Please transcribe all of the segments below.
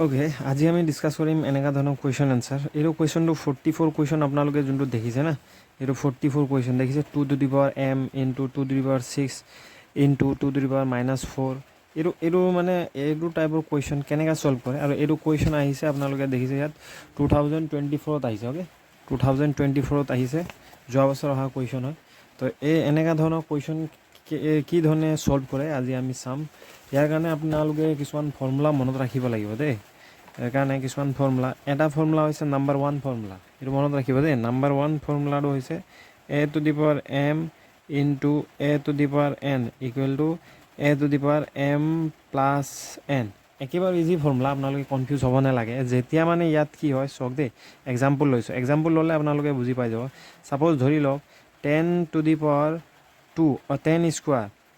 Okay, আজি আমি discuss কৰিম এনেকুৱা ধৰণৰ কুৱেশ্যন এনচাৰ। এইটো কুৱেশ্যনটো 44 কুৱেশ্যন আপোনালোকে যোনটো দেখিছে না, এইটো 44 কুৱেশ্যন দেখিছে। 2m into 2 6 into 2 - 4। এইটো মানে এইটো টাইপৰ কুৱেশ্যন কেনেকৈ ছল্ভ কৰে, আৰু এইটো কুৱেশ্যন আহিছে আপোনালোকে দেখিছে ইয়াত 2024 আহিছে। অ'কে, 2024 আহিছে, যোৱা বছৰ অহা কুৱেশ্যন হয়। তো এনেকুৱা ধৰণৰ কুৱেশ্যন কি ধৰণে ছল্ভ কৰে আজি আমি চাম। ইয়াৰ কাৰণে আপোনালোকে কিছুমান ফৰ্মুলা মনত ৰাখিব লাগিব দেই। ইয়াৰ কাৰণে কিছুমান ফৰ্মুলা, এটা ফৰ্মুলা হৈছে নাম্বাৰ 1 ফৰ্মুলা, এইটো মনত ৰাখিব দেই। নাম্বাৰ 1 ফৰ্মুলাটো হৈছে a⁴m into a⁴n equal to a⁴m plus n। একেবাৰে ইজি ফৰ্মুলা, আপোনালোকে কনফিউজ হ'ব নালাগে। যেতিয়া মানে ইয়াত কি হয় চাওক দেই, এক্সাম্পল লৈছোঁ, এক্সাম্পল ল'লে আপোনালোকে বুজি পাই যাব। ছাপ'জ ধৰি লওক 10⁻²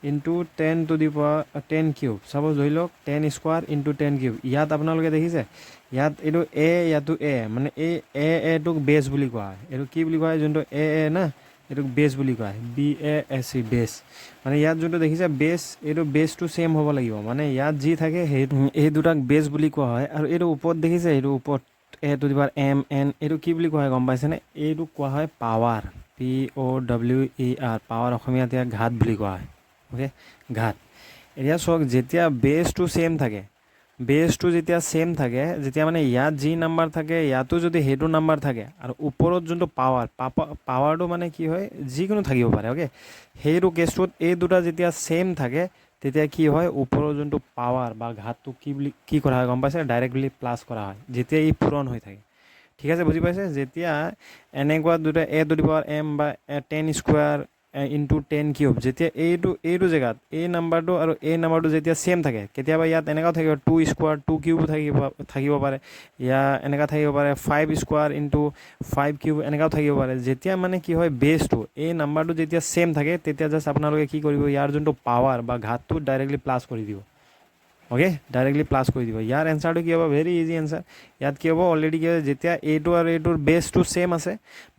ইনটু 10⁻10 কিউব। ছাপ'জ ধৰি লওক 10² ইনটু 10 কিউব। ইয়াত আপোনালোকে দেখিছে, ইয়াত এইটো ইয়াতো মানে এটোক বেছ বুলি কোৱা হয়। এইটো কি বুলি কোৱা হয়, যোনটো না, এইটোক বেছ বুলি কোৱা হয়, BASE বেছ। মানে ইয়াত যোনটো দেখিছে বেছ, এইটো বেছটো ছেম হ'ব লাগিব। মানে ইয়াত যি থাকে এই দুটাক বেছ বুলি কোৱা হয়। আৰু এইটো ওপৰত দেখিছে, এইটো ওপৰত a⁴m এইটো কি বুলি কোৱা হয় গম পাইছেনে? এইটোক কোৱা হয় পাৱাৰ, POWER, পাৱাৰ। অসমীয়াত ইয়াক ঘাত বুলি কোৱা হয়। অ'কে, ঘাত। এতিয়া চাওক, যেতিয়া বেছটো ছেম থাকে, বেছটো যেতিয়া ছেম থাকে, যেতিয়া মানে ইয়াত যি নাম্বাৰ থাকে ইয়াতো যদি সেইটো নাম্বাৰ থাকে, আৰু ওপৰত যোনটো পাৱাৰটো মানে কি হয়, যিকোনো থাকিব পাৰে। অ'কে, সেইটো কেছটোত এই দুটা যেতিয়া ছেম থাকে, তেতিয়া কি হয়, ওপৰৰ যোনটো পাৱাৰ বা ঘাতটো কি কৰা হয় গম পাইছে? ডাইৰেক্টলি প্লাছ কৰা হয়, যেতিয়া ই পূৰণ হৈ থাকে। ঠিক আছে, বুজি পাইছে? যেতিয়া এনেকুৱা দুটা a⁴m বা 10² ইনটু 10 কিউব, যেতিয়া এইটো জেগাত এই নাম্বাৰটো আৰু এই নাম্বাৰটো যেতিয়া ছেম থাকে, কেতিয়াবা ইয়াত এনেকুৱাও থাকিব 2² 2 কিউবো থাকিব পাৰে, এনেকুৱা থাকিব পাৰে 5² ইনটু 5 কিউব, এনেকুৱাও থাকিব পাৰে। যেতিয়া মানে কি হয়, বেছটো এই নাম্বাৰটো যেতিয়া ছেম থাকে, তেতিয়া জাষ্ট আপোনালোকে কি কৰিব, ইয়াৰ যোনটো পাৱাৰ বা ঘাতটো ডাইৰেক্টলি প্লাছ কৰি দিব। অ'কে, ডাইৰেক্টলি প্লাছ কৰি দিব। ইয়াৰ এনচাৰটো কি হ'ব, ভেৰি ইজি এনচাৰ। ইয়াত কি হ'ব, অলৰেডি কি হয়, যেতিয়া এইটো আৰু এইটোৰ বেছটো ছেম আছে,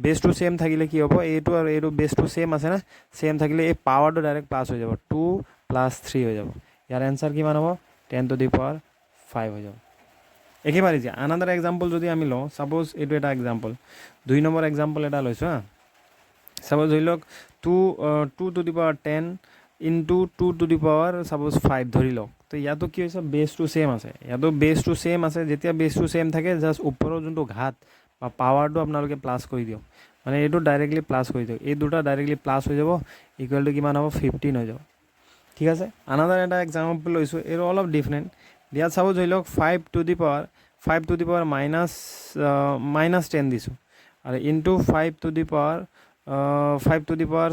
বেছটো ছেম থাকিলে কি হ'ব, এইটো আৰু এইটো বেছটো ছেম আছে না, ছেম থাকিলে এই পাৱাৰটো ডাইৰেক্ট প্লাছ হৈ যাব, 2 + 3 হৈ যাব। ইয়াৰ এনচাৰ কিমান হ'ব, 10⁵ হৈ যাব। একেবাৰে ইজি। আনাদাৰ এক্সাম্পল যদি আমি লওঁ, ছাপ'জ এইটো এটা এক্সাম্পল, 2 নম্বৰ এক্সাম্পল এটা লৈছোঁ হা। ছাপ'জ ধৰি লওক 2⁻10 ইনটু 2⁻5 ধৰি লওক। তো ইয়াতো কি হৈছে, বেছটো ছেম আছে, ইয়াতো বেছটো ছেম আছে। যেতিয়া বেছটো ছেম থাকে, জাষ্ট ওপৰৰ যোনটো ঘাত বা পাৱাৰটো আপোনালোকে প্লাছ কৰি দিয়ক। মানে এইটো ডাইৰেক্টলি প্লাছ কৰি দিয়ক, এই দুটা ডাইৰেক্টলি প্লাছ হৈ যাব, ইকুৱেল টু কিমান হ'ব, 15 হৈ যাব। ঠিক আছে, আনাদাৰ এটা এক্সাম্পল লৈছোঁ, এইটো অলপ ডিফাৰেণ্ট। ইয়াত চাব, ধৰি লওক 5⁻ -10 দিছোঁ, আৰু ইনটু 5⁻,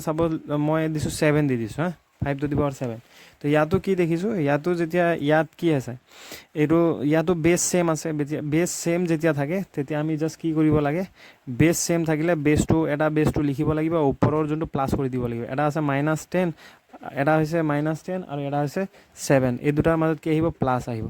ছাপ'জ মই দিছোঁ 7 দি দিছোঁ হা, 5⁻7। তো ইয়াতো কি দেখিছোঁ, ইয়াতো যেতিয়া ইয়াত কি আছে, ইয়াতো বেছ ছেম আছে। বেছ ছেম যেতিয়া থাকে, তেতিয়া আমি জাষ্ট কি কৰিব লাগে, বেছ ছেম থাকিলে বেছটো লিখিব লাগিব, ওপৰৰ যোনটো প্লাছ কৰি দিব লাগিব। এটা আছে -10, এটা হৈছে -10, আৰু এটা হৈছে 7। এই দুটাৰ মাজত কি আহিব, প্লাছ আহিব।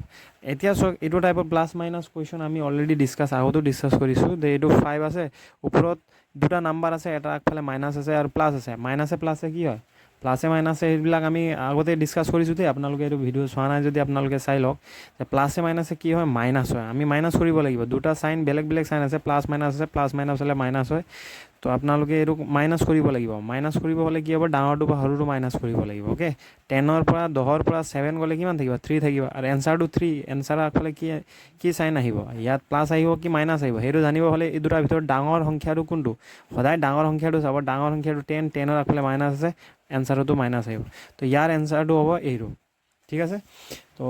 এতিয়া চাওক, এইটো টাইপৰ প্লাছ মাইনাছ কুৱেশ্যন আমি অলৰেডি আগতো ডিছকাছ কৰিছোঁ। যে এইটো 5 আছে, ওপৰত দুটা নাম্বাৰ আছে, এটা আগফালে মাইনাছ আছে আৰু প্লাছ আছে। মাইনাছে প্লাছে কি হয়, প্লাছে মাইনাছে এইবিলাক আমি আগতে ডিছকাছ কৰিছোঁ দেই। আপোনালোকে এইটো ভিডিঅ' চোৱা নাই যদি আপোনালোকে চাই লওক, যে প্লাছে মাইনাছে কি হয়, মাইনাছ হয়। আমি মাইনাছ কৰিব লাগিব, দুটা চাইন বেলেগ বেলেগ চাইন আছে, প্লাছ মাইনাছ আছে, প্লাছ মাইনাছ হ'লে মাইনাছ হয়। তো আপোনালোকে এইটো মাইনাছ কৰিব লাগিব। মাইনাছ কৰিব হ'লে কি হ'ব, ডাঙৰটো বা সৰুটো মাইনাছ কৰিব লাগিব। অ'কে, 10ৰ পৰা 10ৰ পৰা 7 গ'লে কিমান থাকিব, 3 থাকিব। আৰু এনচাৰটো 3, এনচাৰৰ আগফালে কি চাইন আহিব, ইয়াত প্লাছ আহিব কি মাইনাছ আহিব, সেইটো জানিব হ'লে এই দুটাৰ ভিতৰত ডাঙৰ সংখ্যাটো কোনটো, সদায় ডাঙৰ সংখ্যাটো চাব। ডাঙৰ সংখ্যাটো 10ৰ আগফালে মাইনাছ আছে, এনচাৰতো মাইনাছ আহিব। তো ইয়াৰ এনচাৰটো হ'ব এইটো। ঠিক আছে, তো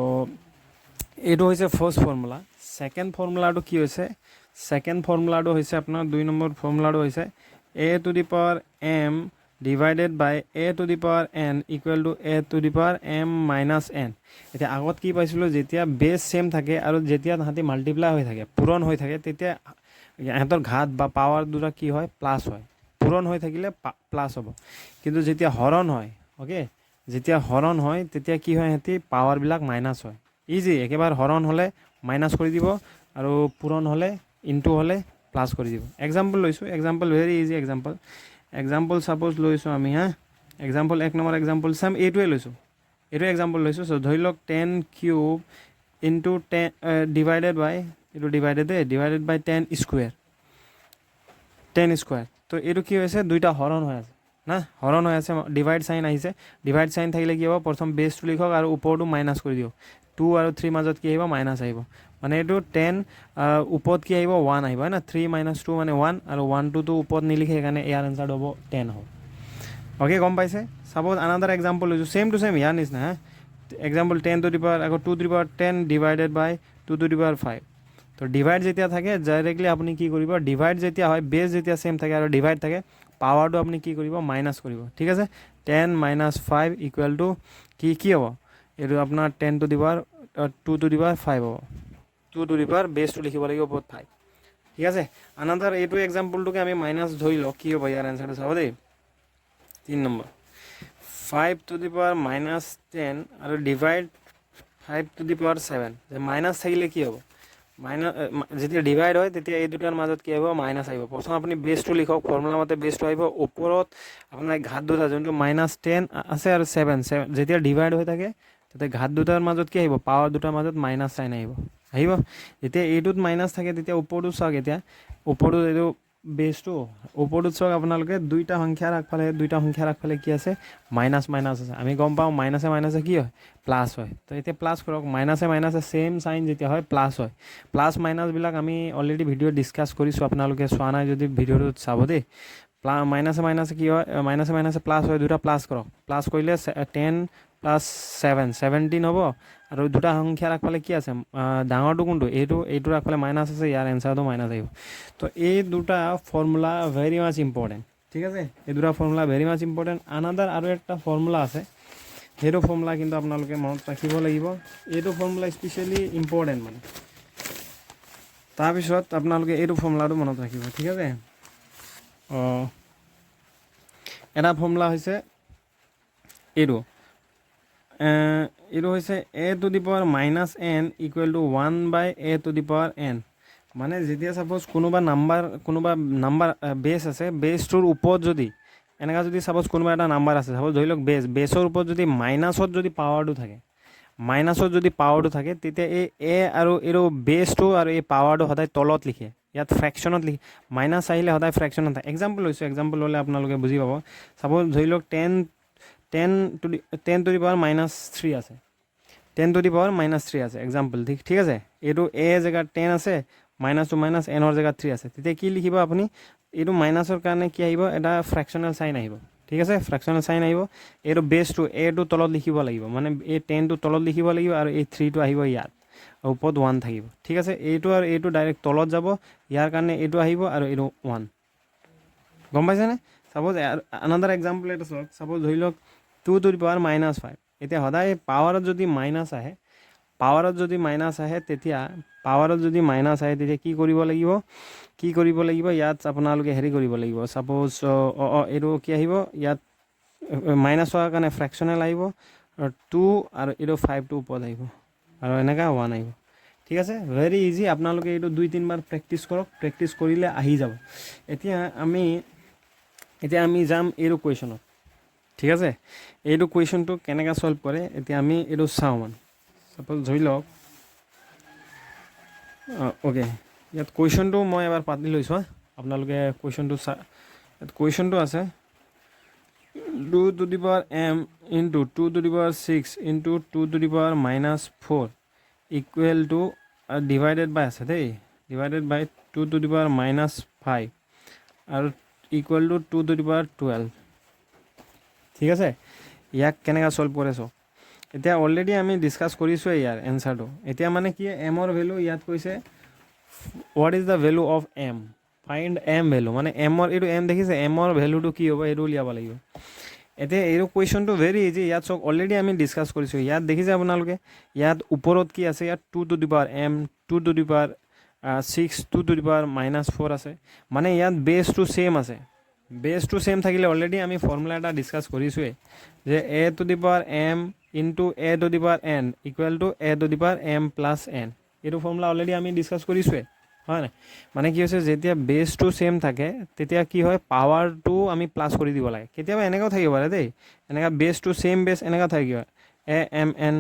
এইটো হৈছে ফাৰ্ষ্ট ফৰ্মুলা। ছেকেণ্ড ফৰ্মুলাটো কি হৈছে, ছেকেণ্ড ফৰ্মুলাটো হৈছে আপোনাৰ 2 নম্বৰ ফৰ্মুলাটো হৈছে a⁴m divided by a⁴n equal to a⁴m - n। এতিয়া আগত কি পাইছিলোঁ, যেতিয়া বেছ ছেম থাকে আৰু যেতিয়া তাহাঁতি মাল্টিপ্লাই হৈ থাকে, পূৰণ হৈ থাকে, তেতিয়া ইহঁতৰ ঘাত বা পাৱাৰ দুটা কি হয়, প্লাছ হয়। পূৰণ হৈ থাকিলে প্লাছ হ'ব। কিন্তু যেতিয়া হৰণ হয়, অ'কে, যেতিয়া হৰণ হয়, তেতিয়া কি হয়, সিহঁতি পাৱাৰবিলাক মাইনাছ হয়। ইজি, একেবাৰে হৰণ হ'লে মাইনাছ কৰি দিব, আৰু পূৰণ হ'লে ইনটু হ'লে প্লাছ কৰি দিব। এক্সাম্পল লৈছোঁ, example very easy example. Suppose লৈছোঁ আমি হা, 1 নম্বৰ এক্সাম্পল চাম, এইটোৱে লৈছোঁ, এইটো এক্সাম্পল লৈছোঁ। চ' ধৰি লওক 10³ ইনটু 10 ডিভাইডেড বাই এইটো ডিভাইডেড বাই 10 স্কোয়ার তো এইটো কি হৈছে দুইটা হৰণ হৈ আছে না হৰণ হৈ আছে ডিভাইড সাইন আহিছে ডিভাইড সাইন থাকিলে কি হ'ব প্ৰথম বেছটো লিখক আৰু ওপৰটো মাইনাছ কৰি দিয়ক 2 আৰু 3 মাজত কি আহিব মাইনাছ আহিব মানে এইটো 10 ওপৰত কি আহিব 1 আহিব না 3 - 2 মানে 1 আৰু 1 2 তো ওপৰত নিলিখে সেইকাৰণে ইয়াৰ আনসাৰ হ'ব 10 হ'ব ওকে গম পাইছে সাপোজ আনাদাৰ এক্সাম্পল লৈছোঁ সেম টু সেম ইয়াৰ নিচিনা এক্সাম্পল 10 to the power আকৌ 2 to the power 10 divided by 2 to the power 5 তো ডিভাইড যেতিয়া থাকে ডাইৰেক্টলি আপুনি কি কৰিব ডিভাইড যেতিয়া হয় বেছ যেতিয়া সেম থাকে আৰু ডিভাইড থাকে পাৱাৰটো আপুনি কি কৰিব মাইনাছ কৰিব ঠিক আছে 10 - 5 ইকুৱেল টু কি হ'ব এইটো আপোনাৰ 10 to the power 2 to the power 5 হ'ব 2 to the power বেছটো লিখিব লাগিব বহুত 5 ঠিক আছে আনাদাৰ এইটো এক্সাম্পলটোকে আমি মাইনাছ ধৰি লওঁ কি হ'ব ইয়াৰ আনসাৰটো চাব দেই 3 নম্বৰ 5 to the power -10 আৰু ডিভাইড 5 to the power 7 যে মাইনাছ থাকিলে কি হ'ব মাইনাছ যেতিয়া ডিভাইড হয় তেতিয়া এই দুটাৰ মাজত কি আহিব মাইনাছ আহিব প্ৰথম আপুনি বেছটো লিখক ফৰ্মুলা মতে বেছটো আহিব ওপৰত আপোনাৰ ঘাত দুটা যোনটো -10 আছে আৰু 7 যেতিয়া ডিভাইড হৈ থাকে তেতিয়া ঘাত দুটাৰ মাজত কি আহিব পাৱাৰ দুটাৰ মাজত মাইনাছ সাইন আহিব যেতিয়া এইটোত মাইনাছ থাকে তেতিয়া ওপৰটো চাওক এতিয়া ওপৰটো এইটো বেছটো ওপৰটোত চাওক আপোনালোকে দুইটা সংখ্যাৰ আগফালে কি আছে মাইনাছ আছে আমি গম পাওঁ মাইনাছে কি হয় প্লাছ হয় তো এতিয়া প্লাছ কৰক মাইনাছে সেম সাইন যেতিয়া হয় প্লাছ হয় প্লাছ মাইনাছবিলাক আমি অলৰেডি ভিডিঅ' ডিছকাছ কৰিছোঁ আপোনালোকে চোৱা নাই যদি ভিডিঅ'টো চাব দেই মাইনাছে কি হয় মাইনাছে প্লাছ হয় দুটা প্লাছ কৰক প্লাছ কৰিলে 10 + 7 17 হ'ব আৰু দুটা সংখ্যাৰ আগফালে কি আছে ডাঙৰটো কোনটো এইটোৰ আগফালে মাইনাছ আছে ইয়াৰ এনসাৰটো মাইনাছ আহিব তো এই দুটা ফৰ্মুলা ভেৰি মাছ ইম্পৰ্টেণ্ট ঠিক আছে এই দুটা ফৰ্মুলা ভেৰি মাছ ইম্পৰ্টেণ্ট আনাদাৰ আৰু একটা ফৰ্মুলা আছে সেইটো ফৰ্মুলা কিন্তু আপোনালোকে মনত ৰাখিব লাগিব এইটো ফৰ্মুলা স্পেচিয়েলি ইম্পৰ্টেণ্ট মানে তাৰপিছত আপোনালোকে এইটো ফৰ্মুলাটো মনত ৰাখিব ঠিক আছে এটা ফৰ্মুলা হৈছে এইটো হৈছে a to the power -n equal to 1 by a to the power n মানে যেতিয়া সাপোজ কোনোবা নাম্বাৰ বেছ আছে বেছটোৰ ওপৰত যদি এনেকা যদি সাপোজ কোনোবা এটা নাম্বাৰ আছে সাপোজ ধৰি লওক বেছৰ ওপৰত যদি মাইনাছত যদি পাৱাৰটো থাকে তেতিয়া এই এ আৰু এইটো বেছটো আৰু এই পাৱাৰটো সদায় তলত লিখে ইয়াত ফ্ৰেকশ্যনত লিখে মাইনাছ আহিলে সদায় ফ্ৰেকশ্যনত থাকে এক্সাম্পল লৈছোঁ এক্সাম্পল হ'লে আপোনালোকে বুজি পাব সাপোজ ধৰি লওক 10 to the power -3 আছে 10 to the power -3 আছে এক্সাম্পল ঠিক আছে এইটো এ জেগাত 10 আছে মাইনাছ টু মাইনাছ এনৰ জেগাত 3 আছে তেতিয়া কি লিখিব আপুনি এইটো মাইনাছৰ কাৰণে কি আহিব এটা ফ্ৰেকশ্যনেল সাইন আহিব ঠিক আছে ফ্ৰেকশ্যনেল সাইন আহিব এইটো বেছটো এটো তলত লিখিব লাগিব মানে এই 10 টো তলত লিখিব লাগিব আৰু এই 3 টো আহিব ইয়াত ওপৰত 1 থাকিব ঠিক আছে এইটো আৰু এইটো ডাইৰেক্ট তলত যাব ইয়াৰ কাৰণে এইটো আহিব আৰু এইটো 1 গম পাইছেনে সাপোজ আনাদাৰ এক্সাম্পল এটা চাওক সাপোজ ধৰি লওক 2 to the power -5 এতিয়া সদায় পাৱাৰত যদি মাইনাছ আহে তেতিয়া কি কৰিব লাগিব ইয়াত আপোনালোকে হেৰি কৰিব লাগিব সাপোজ এইটো কি আহিব ইয়াত মাইনাছ হোৱাৰ কাৰণে ফ্ৰেকশ্যনেল আহিব আৰু 2 আৰু এইটো 5 টো ওপৰত আহিব আৰু এনেকা 1 আহিব ঠিক আছে ভেৰি ইজি আপোনালোকে এইটো 2-3 বাৰ প্ৰেক্টিছ কৰক প্ৰেক্টিছ কৰিলে আহি যাব এতিয়া আমি যাম এইটো কুৱেশ্যনত ঠিক আছে এইটো কুৱেশ্যনটো কেনেকৈ সলভ কৰে এতিয়া আমি এইটো চাওঁ মানে সাপোজ ধৰি লওক ওকে ইয়াত কুৱেশ্যনটো মই এবাৰ পাতি লৈছোঁ আপোনালোকে কুৱেশ্যনটো আছে 2 to the power m into 2 to the power 6 into 2 to the power -4 equal to divided by আছে দেই divided by 2 to the power -5 আৰু equal to 2 to the power 12 ঠিক আছে ইয়াক কেনেকৈ সলভ কৰে চাওক এতিয়া অলৰেডি আমি ডিছকাছ কৰিছোঁ ইয়াৰ এনসাৰটো এতিয়া মানে কি এমৰ ভেলু ইয়াত কৈছে what is the value of M find M value মানে এমৰ এইটো এম দেখিছে এমৰ ভেলুটো কি হ'ব এইটো উলিয়াব লাগিব এতিয়া এইটো কুৱেশ্যনটো ভেৰি ইজি ইয়াত চাওক অলৰেডি আমি ডিছকাছ কৰিছোঁ ইয়াত দেখিছে আপোনালোকে ইয়াত ওপৰত কি আছে ইয়াত 2 to the power m 2 to the power 6 2 to the power -4 আছে মানে ইয়াত বেছটো সেম আছে বেছটো সেম থাকিলে অলৰেডি আমি ফৰ্মুলা এটা ডিছকাছ কৰিছোঁৱে যে a to the power m into a to the power n equal to a to the power m plus n এইটো formula already আমি ডিছকাছ কৰিছোঁৱে হয় নাই মানে কি হৈছে যেতিয়া বেছটো সেম থাকে তেতিয়া কি হয় পাৱাৰটো আমি প্লাছ কৰি দিব লাগে কেতিয়াবা এনেকাও থাকিব পাৰে দেই এনেকা বেছটো সেম বেছ এনেকা থাকিব a m n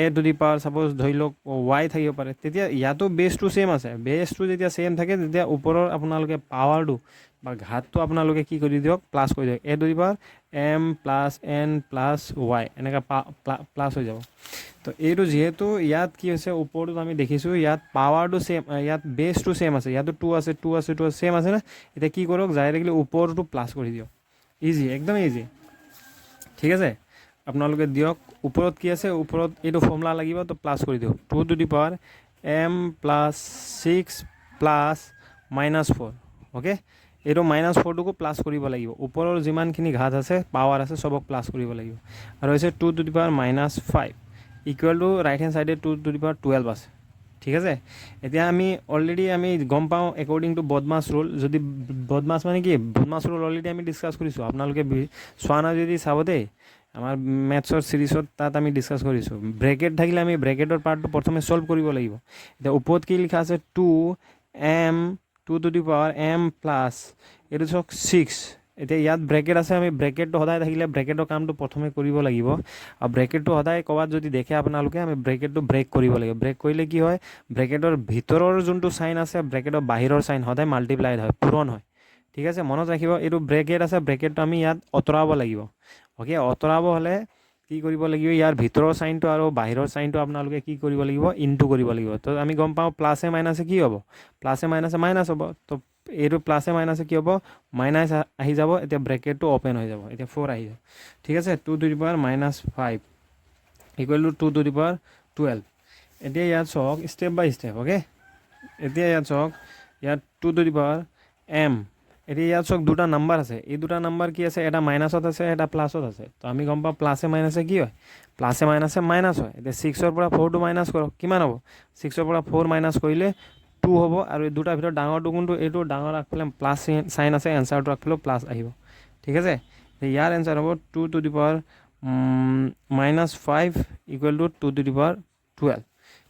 A to the power suppose ধৰি লওক ৱাই থাকিব পাৰে, তেতিয়া ইয়াতো বেছটো ছেইম আছে। বেছটো যেতিয়া ছেইম থাকে তেতিয়া ওপৰৰ আপোনালোকে পাৱাৰটো বা ঘাতটো আপোনালোকে কি কৰি দিয়ক, প্লাছ কৰি দিয়ক। A to the power M plus N plus Y এনেকৈ প্লাছ হৈ যাব। তো এইটো যিহেতু ইয়াত কি হৈছে, ওপৰটোত আমি দেখিছোঁ ইয়াত পাৱাৰটো ছেইম, ইয়াত বেছটো ছেইম আছে, ইয়াতো টু আছে ছেইম আছে না। এতিয়া কি কৰক, ডাইৰেক্টলি ওপৰটো প্লাছ কৰি দিয়ক। ইজি, একদম ইজি, ঠিক আছে। আপোনালোকে দিয়ক, ওপৰত কি আছে, ওপৰত এইটো ফৰ্মুলা লাগিব, তো প্লাছ কৰি দিয়ক। Two to the power M plus 6 plus -4, okay. এইটো -4টোকো প্লাছ কৰিব লাগিব। ওপৰৰ যিমানখিনি ঘাত আছে, পাৱাৰ আছে, চবক প্লাছ কৰিব লাগিব। আৰু হৈছে two to the power -5 equal to right hand চাইডে টু টু দি পাৱাৰ 12 আছে, ঠিক আছে। এতিয়া আমি অলৰেডি আমি গম পাওঁ একৰ্ডিং টু বদমাছ ৰুল, যদি বদমাছ মানে কি, বদমাছ ৰুল অলৰেডি আমি ডিছকাছ কৰিছোঁ। আপোনালোকে চোৱা নাই যদি চাব দেই, আমাৰ মেথছৰ চিৰিজত তাত আমি ডিছকাছ কৰিছোঁ। ব্ৰেকেট থাকিলে আমি ব্ৰেকেটৰ পাৰ্টটো প্ৰথমে ছল্ভ কৰিব লাগিব। এতিয়া ওপৰত কি লিখা আছে, two to the power M plus এইটো চাওক 6। এতিয়া ইয়াত ব্ৰেকেট আছে, আমি ব্ৰেকেটটো সদায় থাকিলে ব্ৰেকেটৰ কামটো প্ৰথমে কৰিব লাগিব। আৰু ব্ৰেকেটটো সদায় ক'ৰবাত যদি দেখে আপোনালোকে, আমি ব্ৰেকেটটো ব্ৰেক কৰিব লাগিব। ব্ৰেক কৰিলে কি হয়, ব্ৰেকেটৰ ভিতৰৰ যোনটো চাইন আছে, ব্ৰেকেটৰ বাহিৰৰ চাইন সদায় মাল্টিপ্লাইড হয়, পূৰণ হয়, ঠিক আছে। মনত ৰাখিব, এইটো ব্ৰেকেট আছে, ব্ৰেকেটটো আমি ইয়াত আঁতৰাব লাগিব, অ'কে। আঁতৰাব হ'লে কি কৰিব লাগিব, ইয়াৰ ভিতৰৰ চাইনটো আৰু বাহিৰৰ চাইনটো আপোনালোকে কি কৰিব লাগিব, ইনটু কৰিব লাগিব। তো আমি গম পাওঁ প্লাছে মাইনাছে কি হ'ব, প্লাছে মাইনাছে মাইনাছ হ'ব। তো এইটো প্লাছে মাইনাছে কি হ'ব, মাইনাছ আহি যাব। এতিয়া ব্ৰেকেটটো অ'পেন হৈ যাব, এতিয়া 4 আহি যাব, ঠিক আছে। Two to the power -5 equal to to the power 12। এতিয়া ইয়াত চাওক ষ্টেপ বাই ষ্টেপ, অ'কে। এতিয়া ইয়াত চাওক, ইয়াত two to the power M, এতিয়া ইয়াত চাওক দুটা নাম্বাৰ আছে। এই দুটা নাম্বাৰ কি আছে, এটা মাইনাছত আছে, এটা প্লাছত আছে। তো আমি গম পাওঁ প্লাছে মাইনাছে কি হয়, প্লাছে মাইনাছে মাইনাছ হয়। এতিয়া 6ৰ পৰা 4টো মাইনাছ কৰক, কিমান হ'ব, 6ৰ পৰা 4 মাইনাছ কৰিলে 2 হ'ব। আৰু এই দুটাৰ ভিতৰত ডাঙৰটো কোনটো, এইটো ডাঙৰ আগফালে প্লাছ চাইন আছে, এনচাৰটো আগফালে প্লাছ আহিব, ঠিক আছে। ইয়াৰ এনচাৰ হ'ব two to the power -5 equal to to the power 12,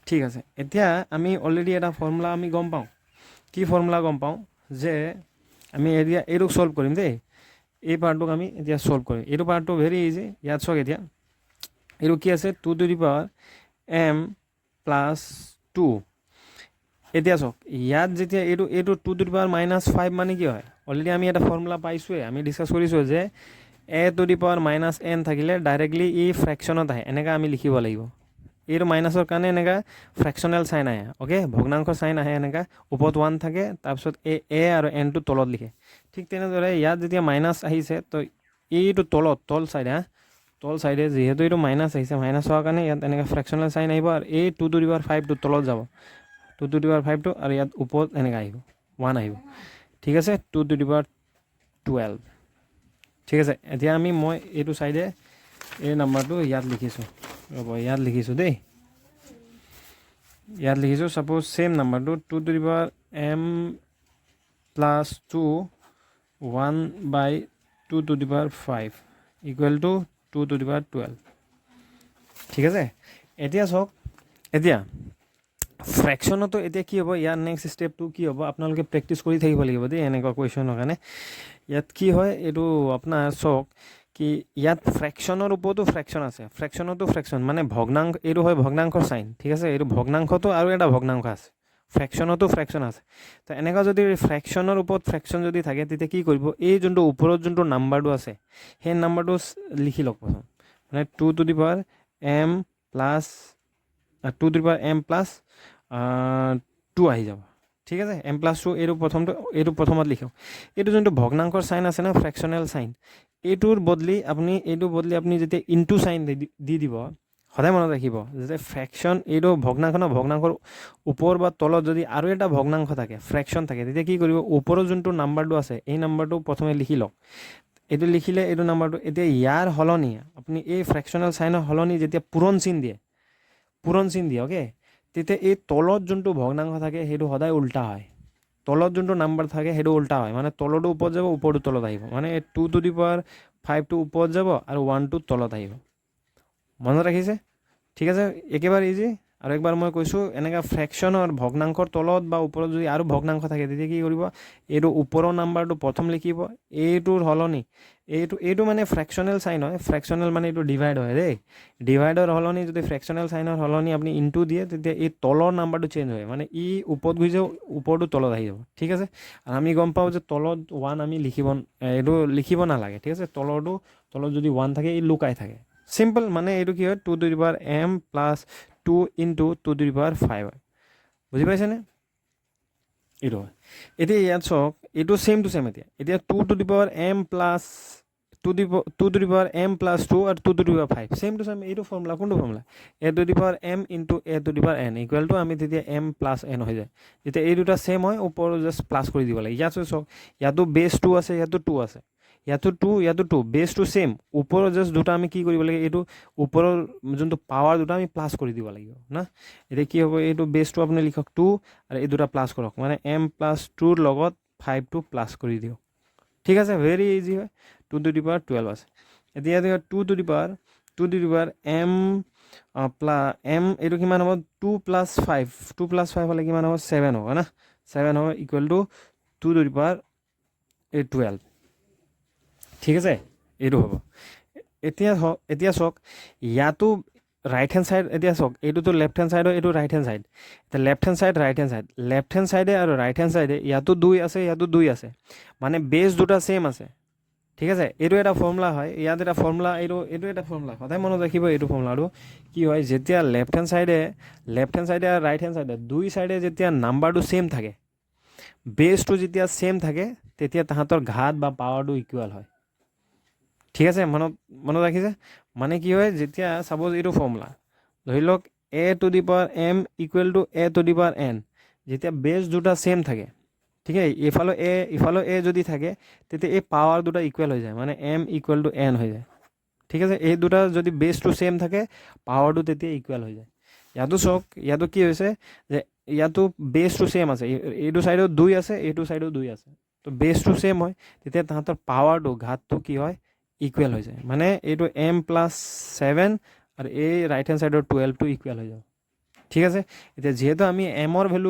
ঠিক আছে। এতিয়া আমি অলৰেডি এটা ফৰ্মুলা আমি গম পাওঁ। কি ফৰ্মুলা গম পাওঁ, যে আমি এতিয়া এইটোক ছল্ভ কৰিম দেই। এই পাৰ্টটোক আমি এতিয়া ছল্ভ কৰিম। এইটো পাৰ্টটো ভেৰি ইজি। ইয়াত চাওক, এতিয়া এইটো কি আছে, two to the power M plus 2। এতিয়া চাওক, ইয়াত যেতিয়া এইটো টু টু দি পাৱাৰ -5 মানে কি হয়, অলৰেডি আমি এটা ফৰ্মুলা পাইছোঁৱে, আমি ডিছকাছ কৰিছোঁ যে এ টু দি পাৱাৰ -n থাকিলে ডাইৰেক্টলি ই ফ্ৰেকশ্যনত আহে, এনেকৈ আমি লিখিব লাগিব। এইটো মাইনাছৰ কাৰণে এনেকুৱা ফ্ৰেকশ্যনেল চাইন আহে, অ'কে, ভগ্নাংশৰ চাইন আহে এনেকুৱা। ওপৰত 1 থাকে, তাৰপিছত এ আৰু এনটো তলত লিখে। ঠিক তেনেদৰে ইয়াত যেতিয়া মাইনাছ আহিছে, তো এইটো তল চাইডে যিহেতু এইটো মাইনাছ আহিছে, মাইনাছ হোৱাৰ কাৰণে ইয়াত এনেকৈ ফ্ৰেকশ্যনেল চাইন আহিব। আৰু এই টু টু দি পাৱাৰ 5টো তলত যাব, টু টু দি পাৱাৰ 5টো, আৰু ইয়াত ওপৰত এনেকৈ আহিব 1 আহিব, ঠিক আছে। টু টু দি পাৱাৰ 12, ঠিক আছে। এতিয়া মই এইটো চাইডে এই নাম্বাৰটো ইয়াত লিখিছোঁ, ৰ'ব, ইয়াত লিখিছোঁ দেই, ইয়াত লিখিছোঁ। ছাপ'জ ছেইম নাম্বাৰটো two to the power M plus 2 1/2 to the power 5 equal to two to the power 12, ঠিক আছে। এতিয়া চাওক, এতিয়া ফ্ৰেকশ্যনতো এতিয়া কি হ'ব, ইয়াৰ নেক্সট ষ্টেপটো কি হ'ব, আপোনালোকে প্ৰেক্টিচ কৰি থাকিব লাগিব দেই এনেকুৱা কুৱেশ্যনৰ কাৰণে। ইয়াত কি হয়, এইটো আপোনাৰ চাওক, কি ইয়াত ফ্ৰেকশ্যনৰ ওপৰতো ফ্ৰেকশ্যন আছে, ফ্ৰেকশ্যনতো ফ্ৰেকশ্যন মানে ভগ্নাংশ, এইটো হয় ভগ্নাংশৰ চাইন, ঠিক আছে। এইটো ভগ্নাংশতো আৰু এটা ভগ্নাংশ আছে, ফ্ৰেকশ্যনতো ফ্ৰেকশ্যন আছে। তো এনেকুৱা যদি ফ্ৰেকশ্যনৰ ওপৰত ফ্ৰেকশ্যন যদি থাকে, তেতিয়া কি কৰিব, এই যোনটো ওপৰত যোনটো নাম্বাৰটো আছে, সেই নাম্বাৰটো লিখি লওক প্ৰথম, মানে two to the power M plus 2 আহি যাব, ঠিক আছে। এম প্লাছ 2 এইটো প্ৰথমত লিখক। এইটো যোনটো ভগ্নাংশৰ চাইন আছে না, ফ্ৰেকশ্যনেল চাইন, এইটোৰ বদলি আপুনি যেতিয়া ইনটু চাইন দি দিব, সদায় মনত ৰাখিব যে ফ্ৰেকশ্যন, এইটো ভগ্নাংশৰ ওপৰ বা তলত যদি আৰু এটা ভগ্নাংশ থাকে, ফ্ৰেকশ্যন থাকে, তেতিয়া কি কৰিব, ওপৰৰ যোনটো নাম্বাৰটো আছে, এই নাম্বাৰটো প্ৰথমে লিখি লওক। এইটো লিখিলে এইটো নাম্বাৰটো, এতিয়া ইয়াৰ সলনি আপুনি এই ফ্ৰেকশ্যনেল চাইনৰ সলনি যেতিয়া পূৰণ চিন দিয়ে, অ'কে, তেতিয়া এই তলত যোনটো ভগ্নাংশ থাকে সেইটো সদায় উল্টা হয়। তলত যোনটো নাম্বাৰ থাকে সেইটো উল্টা হয়, মানে তলতো ওপৰত যাব, ওপৰটো তলত আহিব। মানে টু টু দি পাৱাৰ 5টো ওপৰত যাব আৰু 1টো তলত আহিব। মনত ৰাখিছে, ঠিক আছে, একেবাৰে ইজি। আৰু একবাৰ মই কৈছোঁ এনেকুৱা ফ্ৰেকশ্যনৰ ভগ্নাংশৰ তলত বা ওপৰত যদি আৰু ভগ্নাংশ থাকে তেতিয়া কি কৰিব এইটো ওপৰৰ নাম্বাৰটো প্ৰথম লিখিব এইটোৰ সলনি এইটো মানে ফ্ৰেকশ্যনেল চাইন হয় ফ্ৰেকশ্যনেল মানে এইটো ডিভাইড হয় দেই ডিভাইডৰ সলনি যদি ফ্ৰেকশ্যনেল চাইনৰ সলনি আপুনি ইনটু দিয়ে তেতিয়া এই তলৰ নাম্বাৰটো চেঞ্জ হয় মানে ই ওপৰত গৈ যাব ওপৰটো তলত আহি যাব ঠিক আছে আৰু আমি গম পাওঁ যে তলত 1 আমি এইটো লিখিব নালাগে ঠিক আছে তলত যদি 1 থাকে ই লুকাই থাকে চিম্পল মানে এইটো কি হয় 2 to the power m plus 2 into 2 to the power 5 হয় বুজি পাইছেনে এইটো হয় এতিয়া ইয়াত চাওক এইটো ছেম টু ছেম এতিয়া 2 to the power m plus 2 to the power m plus 2 আৰু 2 to the power 5 same to same এইটো ফৰ্মুলা কোনটো formula a to the power m into a to the power n equal to আমি তেতিয়া m plus n হৈ যায় যেতিয়া এই দুটা ছেম হয় ওপৰত জাষ্ট প্লাছ কৰি দিব লাগে ইয়াত চাওক ইয়াতো বেছ 2 আছে ইয়াতো 2 আছে ইয়াতো 2 বেছটো ছেম ওপৰৰ জাষ্ট দুটা আমি কি কৰিব লাগে এইটো ওপৰৰ যোনটো পাৱাৰ দুটা আমি প্লাছ কৰি দিব লাগিব না এতিয়া কি হ'ব এইটো বেছটো আপুনি লিখক 2 আৰু এই দুটা প্লাছ কৰক মানে m প্লাছ 2ৰ লগত 5টো প্লাছ কৰি দিয়ক ঠিক আছে ভেৰি ইজি হয় 2 টু দি পাৱাৰ 12 আছে এতিয়া 2 টু দি পাৱাৰ m এইটো কিমান হ'ব 2 প্লাছ 5 হ'লে কিমান হ'ব 7 হ'ব না 7 হ'ব equal to 2 to the power 12 ঠিক আছে এইটো হ'ব এতিয়া চাওক ইয়াতো ৰাইট হেণ্ড চাইড এতিয়া চাওক এইটোতো লেফ্ট হেণ্ড চাইড হয় এইটো ৰাইট হেণ্ড চাইড এতিয়া left hand side left hand চাইডে আৰু ৰাইট হেণ্ড চাইডে ইয়াতো 2 আছে ইয়াতো 2 আছে মানে বেছ দুটা ছেম আছে ঠিক আছে এইটো এটা ফৰ্মুলা হয় ইয়াত এটা ফৰ্মুলা এইটো এটা ফৰ্মুলা সদায় মনত ৰাখিব এইটো ফৰ্মুলাটো কি হয় যেতিয়া লেফ্ট হেণ্ড চাইডে আৰু ৰাইট হেণ্ড চাইডে দুই চাইডে যেতিয়া নাম্বাৰটো ছেম থাকে বেছটো যেতিয়া ছেম থাকে তেতিয়া তাহাঁতৰ ঘাত বা পাৱাৰটো ইকুৱেল হয় ঠিক আছে মনত ৰাখিছে মানে কি হয় যেতিয়া ছাপ'জ এইটো ফৰ্মুলা ধৰি লওক a to the power m equal to a to the power n যেতিয়া বেছ দুটা ছেম থাকে ঠিক আছে ইফালে a যদি থাকে তেতিয়া এই পাৱাৰ দুটা ইকুৱেল হৈ যায় মানে m ইকুৱেল টু n হৈ যায় ঠিক আছে এই দুটা যদি বেছটো ছেম থাকে পাৱাৰটো তেতিয়া ইকুৱেল হৈ যায় ইয়াতো চাওক ইয়াতো কি হৈছে যে ইয়াতো বেছটো ছেম আছে এইটো ছাইডত 2 আছে এইটো ছাইডত 2 আছে তো বেছটো ছেম হয় তেতিয়া তাহাঁতৰ পাৱাৰটো ঘাতটো কি হয় ইকুৱেল হৈ যায় মানে এইটো m প্লাছ 7 আৰু এই ৰাইট হেণ্ড চাইডৰ 12টো ইকুৱেল হৈ যাব ঠিক আছে এতিয়া যিহেতু আমি এমৰ ভেলু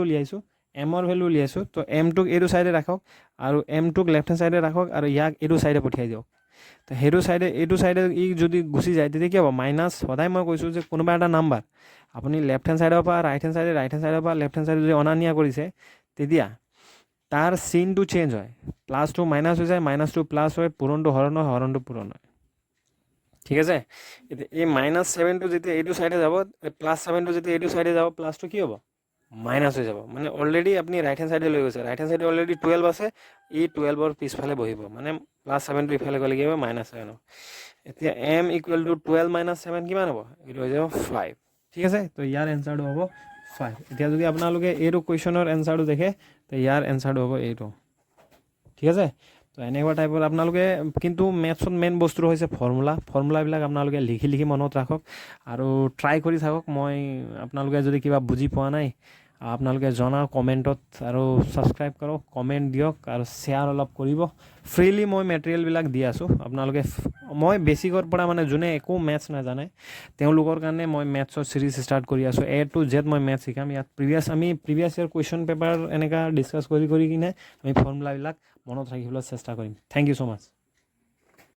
উলিয়াইছোঁ তো এমটোক এইটো চাইডে ৰাখক আৰু এমটোক লেফ্ট হেণ্ড চাইডে ৰাখক আৰু ইয়াক এইটো চাইডে পঠিয়াই দিয়ক তো এইটো চাইডে ই যদি গুচি যায় তেতিয়া কি হ'ব মাইনাছ সদায় মই কৈছোঁ যে কোনোবা এটা নাম্বাৰ আপুনি লেফ্ট হেণ্ড চাইডৰ পৰা ৰাইট হেণ্ড চাইডৰ পৰা লেফ্ট হেণ্ড চাইডে যদি অনা নিয়া কৰিছে তেতিয়া তাৰ চিনটো চেঞ্জ হয় প্লাছটো মাইনাছ হৈ যায় মাইনাছটো প্লাছ হয় পূৰণটো হৰণ হয় হৰণটো পূৰণ হয় ঠিক আছে এতিয়া এই -7টো যেতিয়া এইটো চাইডে যাব +7টো যেতিয়া এইটো চাইডে যাব প্লাছটো কি হ'ব মাইনাছ হৈ যাব মানে অলৰেডি আপুনি ৰাইট হেণ্ড চাইডে লৈ গৈছে ৰাইট হেণ্ড চাইডে অলৰেডি 12 আছে ই 12ৰ পিছফালে বহিব মানে +7টো ইফালে গ'লে কি হ'ব -7 হ'ব এতিয়া m ইকুৱেল টু 12 - 7 কিমান হ'ব এইটো হৈ যাব 5 ঠিক আছে তো ইয়াৰ এনচাৰটো হ'ব 5 এতিয়া যদি আপোনালোকে এইটো কুৱেশ্যনৰ এনচাৰটো দেখে তো ইয়াৰ এনচাৰটো হ'ব এইটো ঠিক আছে তো এনেকুৱা টাইপৰ আপোনালোকে কিন্তু মেথছত মেইন বস্তুটো হৈছে ফৰ্মুলাবিলাক আপোনালোকে লিখি মনত ৰাখক আৰু ট্ৰাই কৰি থাকক মই আপোনালোকে যদি কিবা বুজি পোৱা নাই আপোনালোকে জনাওক কমেণ্টত আৰু ছাবস্ক্ৰাইব কৰক কমেণ্ট দিয়ক আৰু শ্বেয়াৰ অলপ কৰিব ফ্ৰীলি মই মেটেৰিয়েলবিলাক দি আছোঁ আপোনালোকে মই বেছিকৰ পৰা মানে যোনে একো মেথছ নাজানে তেওঁলোকৰ কাৰণে মই মেথছৰ চিৰিজ ষ্টাৰ্ট কৰি আছোঁ A to Z মই মেথছ শিকাম ইয়াত আমি প্ৰিভিয়াছ ইয়াৰ কুৱেশ্যন পেপাৰ এনেকুৱা ডিছকাছ কৰি কিনে আমি ফৰ্মুলাবিলাক মনত ৰাখিবলৈ চেষ্টা কৰিম থেংক ইউ ছ' মাছ